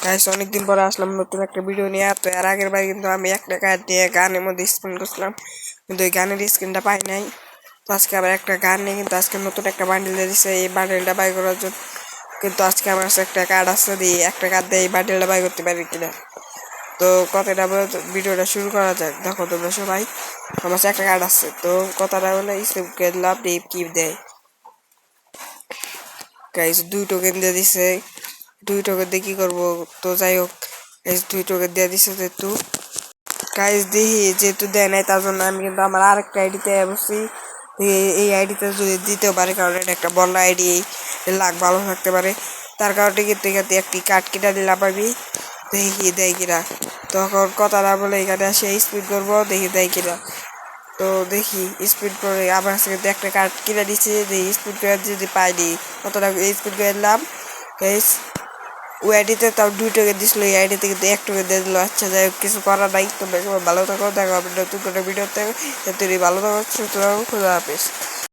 Guys অনেকদিন পরে আসলাম নতুন একটা ভিডিও নিয়ে। তো এর আগের বার কিন্তু আমি একটা কার্ড নিয়ে গানের মধ্যে স্পিন করছিলাম, কিন্তু ওই গানের স্ক্রিনটা পাই নাই। তো আজকে আবার একটা গান নিয়ে কিন্তু আজকে নতুন একটা বান্ডিল দিয়ে দিচ্ছে এই বান্ডিলটা বাই করার জন্য। কিন্তু আজকে আমার কাছে একটা কার্ড আছে, দিয়ে একটা কার্ড দিয়ে এই বান্ডিলটা বাই করতে পারি কিনা। তো কথাটা বলে ভিডিওটা শুরু করা যাক। দেখো তোমরা সবাই, আমার কাছে একটা কার্ড আছে। তো কথাটা বলে স্ক্রিপ্টকে লাভ দিয়ে কি দেয়। গাইস 2 টোকেন দিয়ে দিছে, 2 টোকেন দিয়ে কি করবো। তো যাই হোক গাইস 2 টোকেন দিয়ে দিছে যেহেতু, গাইস দেখি যেহেতু দেয় নাই তার জন্য আমি কিন্তু আমার আরেকটা আইডিতে বসছি। এই আইডিতে যদি দিতেও পারে, কারণ এটা একটা বড় আইডি, লাখ ভালো থাকতে পারে। তার কারণে কিন্তু এখানে একটি কার্ড কিনা দিলাম আমি, দেখি দেয় কিনা। তখন কথাটা বলে এখানে আসে স্পিড করবো, দেখি দেয় কিনা। তো দেখি স্পিড করে আমার কাছে কিন্তু একটা কার্ড কিনে দিচ্ছে, দেখি স্পিড করে যদি পাইনি কতটা স্পিড করে দিলাম। ওই আইডিতে তাও 2 টোকেন দিছিল, এই আইডিতে কিন্তু 1 টোকেন দিয়ে দিল। আচ্ছা যাই হোক, কিছু করার নাই। তোমরা সবাই ভালো থাকো, দেখা হবে নতুন কোনো ভিডিওতে। ভালো থাকো, সুতরাং খোদা হাফেজ।